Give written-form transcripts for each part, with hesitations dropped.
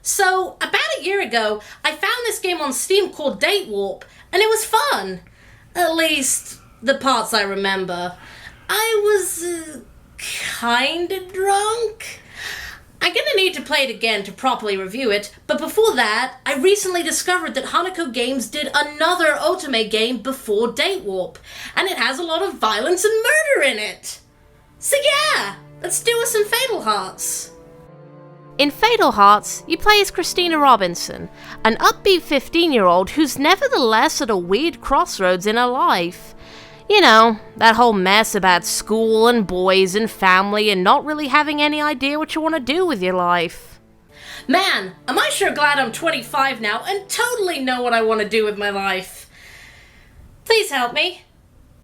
So, about a year ago, I found this game on Steam called Date Warp, and it was fun. At least, the parts I remember. I was, kinda drunk? I'm gonna need to play it again to properly review it, but before that, I recently discovered that Hanako Games did another Otome game before Date Warp, and it has a lot of violence and murder in it. So yeah, let's do us some Fatal Hearts. In Fatal Hearts, you play as Christina Robinson, an upbeat 15-year-old who's nevertheless at a weird crossroads in her life. You know, that whole mess about school and boys and family and not really having any idea what you want to do with your life. Man, am I sure glad I'm 25 now and totally know what I want to do with my life. Please help me.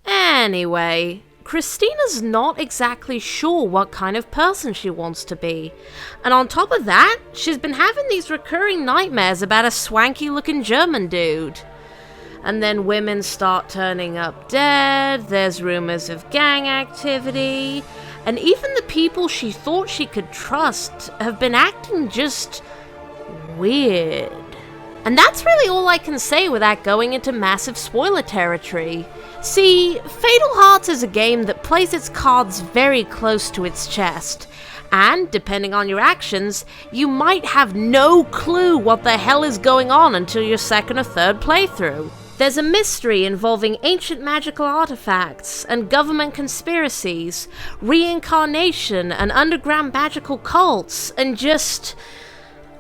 Anyway, Christina's not exactly sure what kind of person she wants to be. And on top of that, she's been having these recurring nightmares about a swanky-looking German dude. And then women start turning up dead, there's rumors of gang activity, and even the people she thought she could trust have been acting just weird. And that's really all I can say without going into massive spoiler territory. See, Fatal Hearts is a game that plays its cards very close to its chest, and depending on your actions, you might have no clue what the hell is going on until your second or third playthrough. There's a mystery involving ancient magical artifacts and government conspiracies, reincarnation and underground magical cults, and just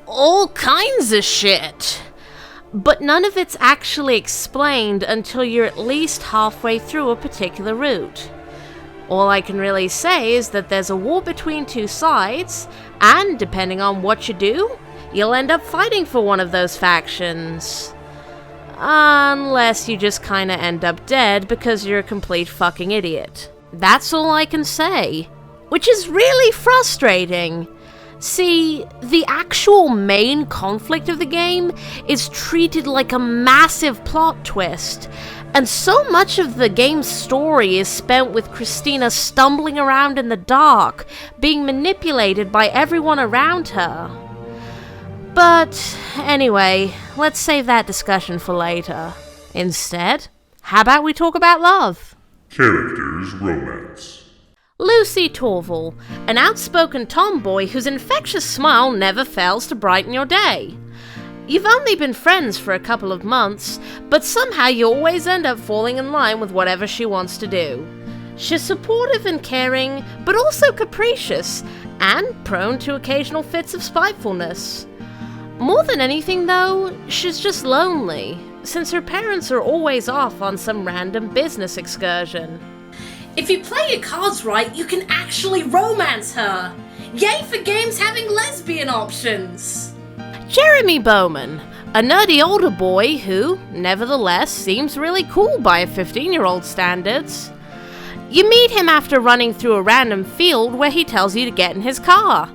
all kinds of shit. But none of it's actually explained until you're at least halfway through a particular route. All I can really say is that there's a war between two sides, and depending on what you do, you'll end up fighting for one of those factions. Unless you just kinda end up dead because you're a complete fucking idiot. That's all I can say. Which is really frustrating. See, the actual main conflict of the game is treated like a massive plot twist, and so much of the game's story is spent with Christina stumbling around in the dark, being manipulated by everyone around her. But anyway, let's save that discussion for later. Instead, how about we talk about love? Characters romance. Lucy Torval, an outspoken tomboy whose infectious smile never fails to brighten your day. You've only been friends for a couple of months, but somehow you always end up falling in line with whatever she wants to do. She's supportive and caring, but also capricious, and prone to occasional fits of spitefulness. More than anything though, she's just lonely, since her parents are always off on some random business excursion. If you play your cards right, you can actually romance her. Yay for games having lesbian options. Jeremy Bowman, a nerdy older boy who, nevertheless, seems really cool by a 15-year-old standards. You meet him after running through a random field where he tells you to get in his car.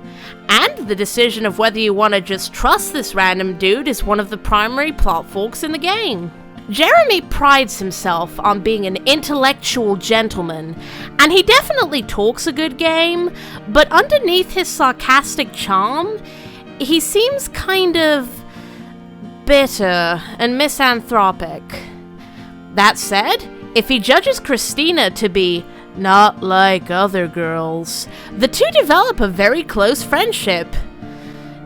And the decision of whether you want to just trust this random dude is one of the primary plot forks in the game. Jeremy prides himself on being an intellectual gentleman, and he definitely talks a good game, but underneath his sarcastic charm, he seems kind of bitter and misanthropic. That said, if he judges Christina to be not like other girls, the two develop a very close friendship.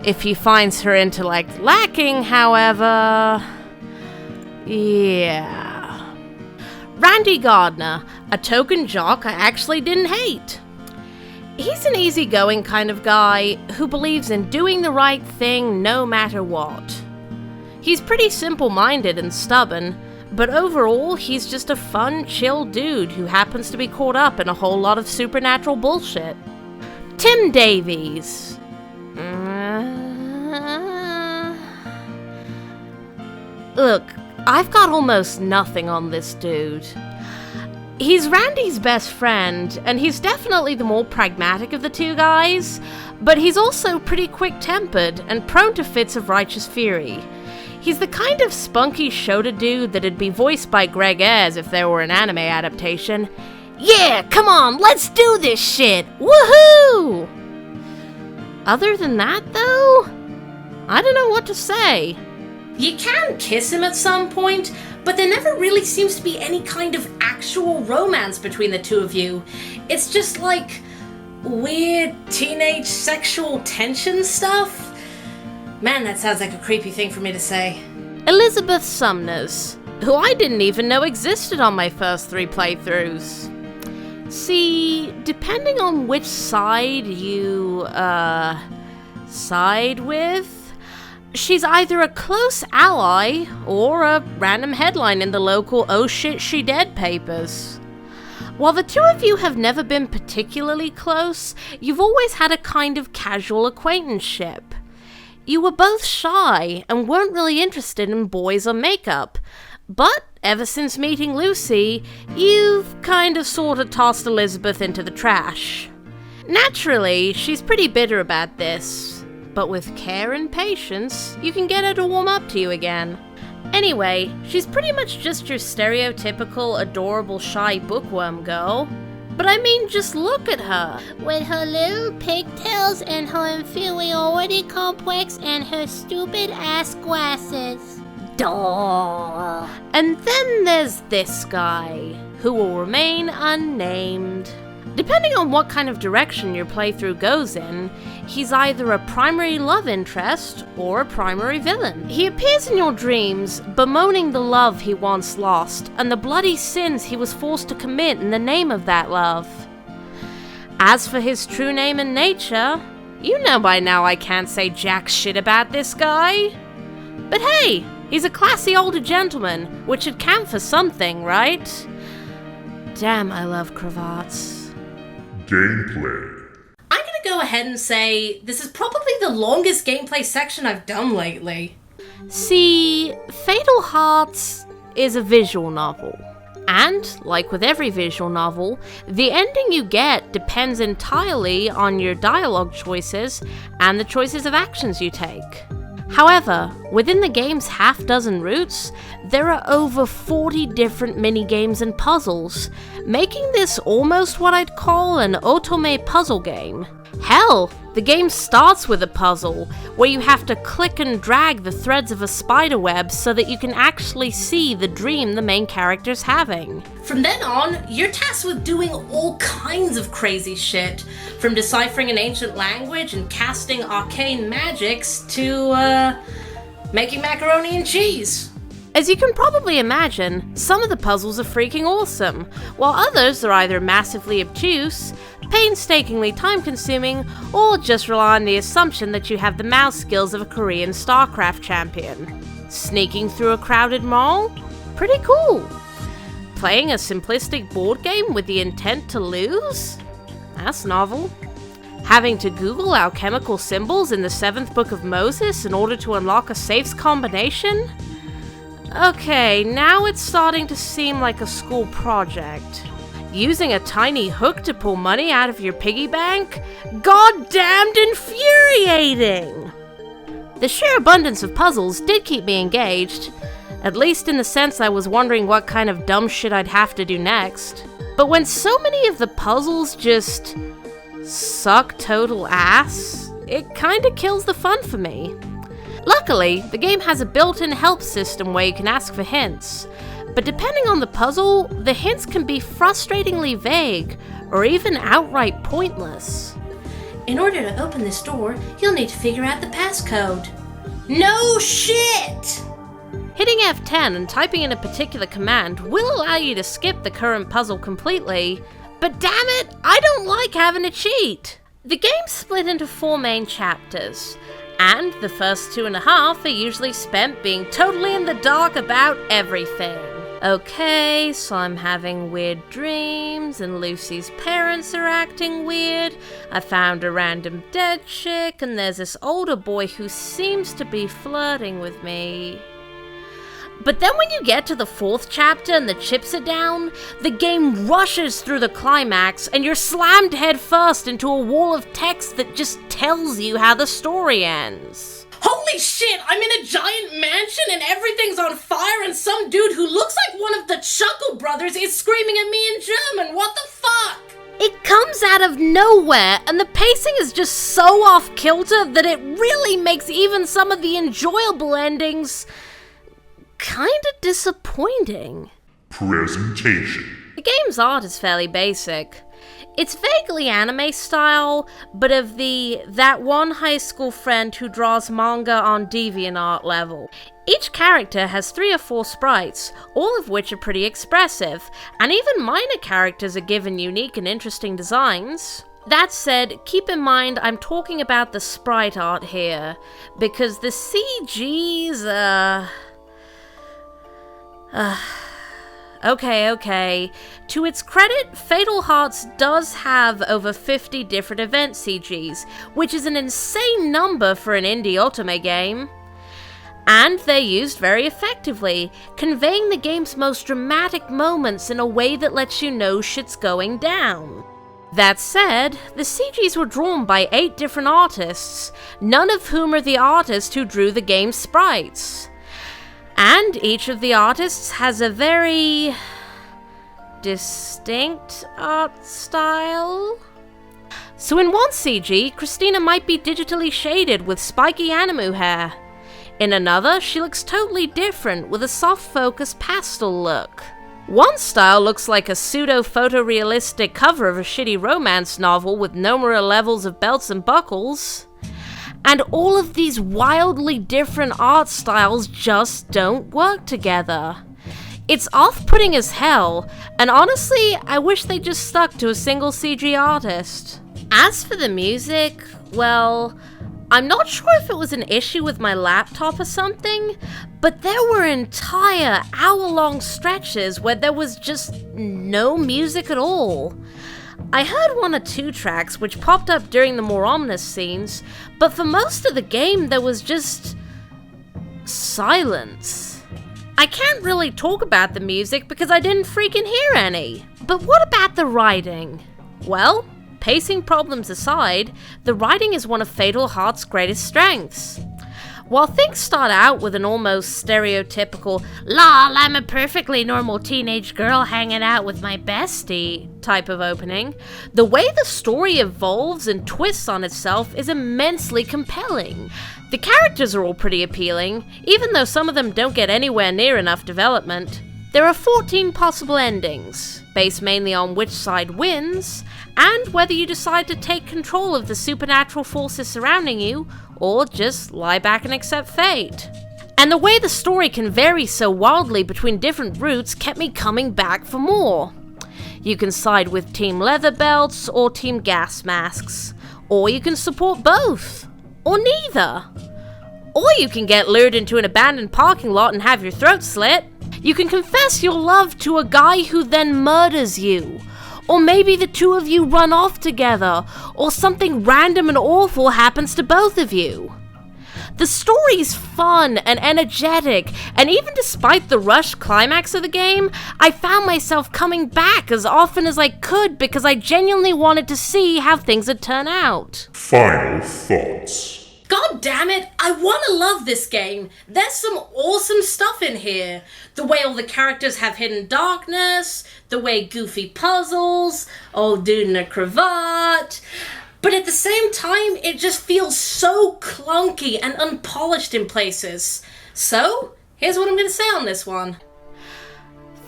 If he finds her intellect lacking, however, yeah. Randy Gardner, a token jock I actually didn't hate. He's an easygoing kind of guy who believes in doing the right thing no matter what. He's pretty simple-minded and stubborn, but overall, he's just a fun, chill dude who happens to be caught up in a whole lot of supernatural bullshit. Tim Davies. Look, I've got almost nothing on this dude. He's Randy's best friend, and he's definitely the more pragmatic of the two guys, but he's also pretty quick-tempered and prone to fits of righteous fury. He's the kind of spunky Shota dude that'd be voiced by Greg Ayres if there were an anime adaptation. Yeah, come on, let's do this shit! Woohoo! Other than that, though, I don't know what to say. You can kiss him at some point, but there never really seems to be any kind of actual romance between the two of you. It's just like weird teenage sexual tension stuff. Man, that sounds like a creepy thing for me to say. Elizabeth Sumners, who I didn't even know existed on my first 3 playthroughs. See, depending on which side you, side with, she's either a close ally or a random headline in the local "Oh shit, she dead" papers. While the two of you have never been particularly close, you've always had a kind of casual acquaintanceship. You were both shy and weren't really interested in boys or makeup, but ever since meeting Lucy, you've kind of sort of tossed Elizabeth into the trash. Naturally, she's pretty bitter about this, but with care and patience, you can get her to warm up to you again. Anyway, she's pretty much just your stereotypical adorable shy bookworm girl. But I mean, just look at her. With her little pigtails and her inferiority complex and her stupid ass glasses. Duh. And then there's this guy, who will remain unnamed. Depending on what kind of direction your playthrough goes in, he's either a primary love interest or a primary villain. He appears in your dreams, bemoaning the love he once lost and the bloody sins he was forced to commit in the name of that love. As for his true name and nature, you know by now I can't say jack shit about this guy. But hey, he's a classy older gentleman, which should count for something, right? Damn, I love cravats. Gameplay. I'm gonna go ahead and say this is probably the longest gameplay section I've done lately. See, Fatal Hearts is a visual novel. And, like with every visual novel, the ending you get depends entirely on your dialogue choices and the choices of actions you take. However, within the game's half-dozen routes, there are over 40 different mini-games and puzzles, making this almost what I'd call an otome puzzle game. Hell, the game starts with a puzzle, where you have to click and drag the threads of a spider web so that you can actually see the dream the main character's having. From then on, you're tasked with doing all kinds of crazy shit, from deciphering an ancient language and casting arcane magics to, making macaroni and cheese. As you can probably imagine, some of the puzzles are freaking awesome, while others are either massively obtuse, painstakingly time-consuming, or just rely on the assumption that you have the mouse skills of a Korean StarCraft champion. Sneaking through a crowded mall? Pretty cool. Playing a simplistic board game with the intent to lose? That's novel. Having to Google alchemical symbols in the 7th Book of Moses in order to unlock a safes combination? Okay, now it's starting to seem like a school project. Using a tiny hook to pull money out of your piggy bank? Goddamned infuriating! The sheer abundance of puzzles did keep me engaged, at least in the sense I was wondering what kind of dumb shit I'd have to do next. But when so many of the puzzles just suck total ass, it kinda kills the fun for me. Luckily, the game has a built-in help system where you can ask for hints, but depending on the puzzle, the hints can be frustratingly vague, or even outright pointless. In order to open this door, you'll need to figure out the passcode. No shit! Hitting F10 and typing in a particular command will allow you to skip the current puzzle completely, but damn it, I don't like having to cheat! The game's split into 4 main chapters, and the first 2.5 are usually spent being totally in the dark about everything. Okay, so I'm having weird dreams, and Lucy's parents are acting weird. I found a random dead chick, and there's this older boy who seems to be flirting with me. But then when you get to the 4th chapter and the chips are down, the game rushes through the climax, and you're slammed head first into a wall of text that just tells you how the story ends. Holy shit, I'm in a giant mansion and everything's on fire and some dude who looks like one of the Chuckle Brothers is screaming at me in German, what the fuck? It comes out of nowhere, and the pacing is just so off kilter that it really makes even some of the enjoyable endings kinda disappointing. Presentation. The game's art is fairly basic. It's vaguely anime style, but of that one high school friend who draws manga on DeviantArt level. Each character has 3 or 4 sprites, all of which are pretty expressive, and even minor characters are given unique and interesting designs. That said, keep in mind I'm talking about the sprite art here, because the CG's, Okay. To its credit, Fatal Hearts does have over 50 different event CGs, which is an insane number for an indie Otome game. And they're used very effectively, conveying the game's most dramatic moments in a way that lets you know shit's going down. That said, the CGs were drawn by 8 different artists, none of whom are the artist who drew the game's sprites. And each of the artists has a very distinct art style. So in one CG, Christina might be digitally shaded with spiky anime hair. In another, she looks totally different with a soft focus pastel look. One style looks like a pseudo-photorealistic cover of a shitty romance novel with Nomura levels of belts and buckles. And all of these wildly different art styles just don't work together. It's off-putting as hell, and honestly, I wish they just stuck to a single CG artist. As for the music, well, I'm not sure if it was an issue with my laptop or something, but there were entire hour-long stretches where there was just no music at all. I heard 1 or 2 tracks which popped up during the more ominous scenes, but for most of the game there was just silence. I can't really talk about the music because I didn't freaking hear any. But what about the writing? Well, pacing problems aside, the writing is one of Fatal Heart's greatest strengths. While things start out with an almost stereotypical, "Lol, I'm a perfectly normal teenage girl hanging out with my bestie" type of opening, the way the story evolves and twists on itself is immensely compelling. The characters are all pretty appealing, even though some of them don't get anywhere near enough development. There are 14 possible endings, based mainly on which side wins, and whether you decide to take control of the supernatural forces surrounding you, or just lie back and accept fate. And the way the story can vary so wildly between different routes kept me coming back for more. You can side with Team Leather Belts or Team Gas Masks, or you can support both, or neither. Or you can get lured into an abandoned parking lot and have your throat slit. You can confess your love to a guy who then murders you. Or maybe the 2 of you run off together, or something random and awful happens to both of you. The story's fun and energetic, and even despite the rushed climax of the game, I found myself coming back as often as I could because I genuinely wanted to see how things would turn out. Final thoughts. God damn it, I wanna love this game. There's some awesome stuff in here. The way all the characters have hidden darkness, the way goofy puzzles, old dude in a cravat. But at the same time, it just feels so clunky and unpolished in places. So, here's what I'm gonna say on this one.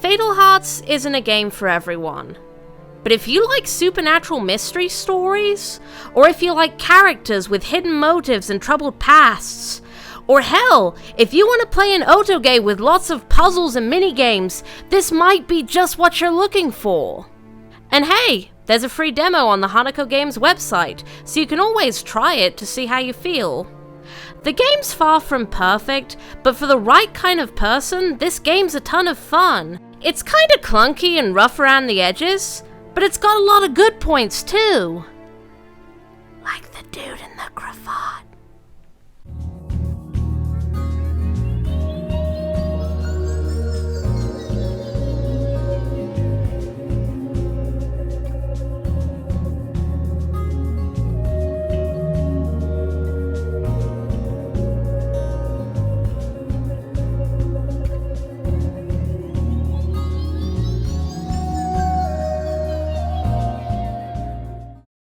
Fatal Hearts isn't a game for everyone. But if you like supernatural mystery stories, or if you like characters with hidden motives and troubled pasts, or hell, if you want to play an otoge with lots of puzzles and minigames, this might be just what you're looking for. And hey, there's a free demo on the Hanako Games website, so you can always try it to see how you feel. The game's far from perfect, but for the right kind of person, this game's a ton of fun. It's kinda clunky and rough around the edges, but it's got a lot of good points too. Like the dude in the cravat.